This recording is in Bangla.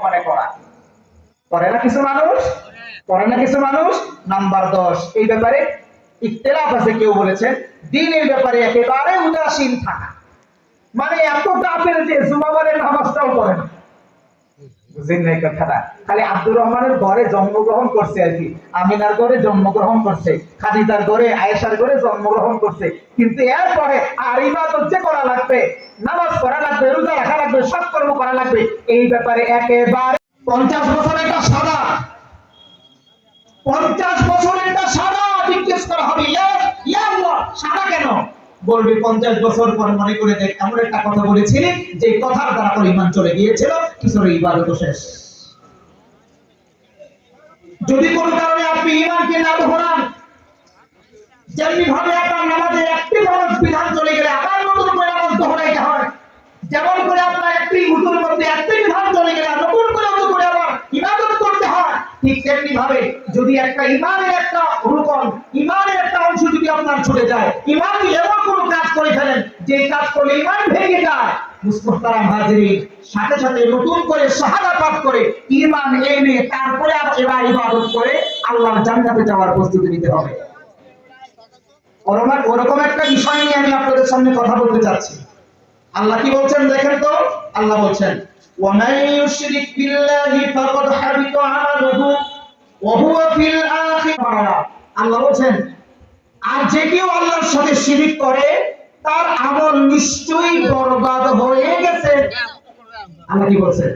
মনে করা। করে না কিছু মানুষ। নাম্বার 10, এই ব্যাপারে ইখতিলাফ আছে। কেউ বলেছেন দ্বীনের ব্যাপারে একেবারে উদাসীন থাকা, মানে এত কাফের যে জুমাবারের নামাজটাও পড়ে না। বুঝেন না এই কথাটা? খালি আব্দুর রহমানের ঘরে জন্মগ্রহণ করছে আর কি, আমিনার ঘরে জন্মগ্রহণ করছে, খাদিজার ঘরে, আয়েশার ঘরে জন্মগ্রহণ করছে, কিন্তু এরপরে আর ইবাদত যে করা লাগবে, নামাজ পড়া লাগবে, রোজা রাখা লাগবে, সৎ কর্ম করা লাগবে, এই ব্যাপারে একেবারে 50 বছর একটা সাদা, 50 বছর একটা সাদা জিজ্ঞেস করা হবে, ইয়া আল্লাহ সাদা কেন? বলবে 50 বছর পর মনে করে দেখ এমন একটা কথা বলেছিলি যে কথার দ্বারা তোর ঈমান চলে গিয়েছিল, কিশোর ইবাদত শেষ। যদি কোন কারণে আপনি ঈমানকে না দোহরান, যেমনি ভাবে আপনার নামাজে একটি ফরজ বিধান চলে গেলে আবার নতুন করে নামাজ দোহরাইতে হয়, যেমন করে আপনার একটি উযুর মধ্যে একটি বিধান চলে গেলে নতুন করে উযু করে আবার ইবাদত করতে হয়, ঠিক তেমনি ভাবে যদি একটা ঈমানের একটা রুকন, ঈমানের একটা অংশ যদি আপনার ছুটে যায়, ঈমান এমন কোন কাজ করে ফেলেন যে কাজ করলে ঈমান ভেঙে যায়, মুস্তারাম হাজিরিন, সাথে সাথে নতুন করে শাহাদা পাঠ করে ঈমান এনে তারপরে এবার ইবাদত করে আল্লাহর জান্নাতে যাওয়ার প্রস্তুতি নিতে হবে। ওরকম একটা বিষয় নিয়ে আমি আপনাদের সামনে কথা বলতে চাচ্ছি। আল্লাহ কি বলছেন দেখেন তো? আল্লাহ বলছেন ওয়ামান ইউশরিক বিল্লাহি ফাকাদ হাবিতা আমালুহু ওয়া হুয়া ফিল আখিরাহ। আল্লাহ বলছেন আর যে কেউ আল্লাহর সাথে শিরিক করে তার আমল নিশ্চয়ই বরবাদ হয়ে গেছে। আল্লাহ কি বলছেন?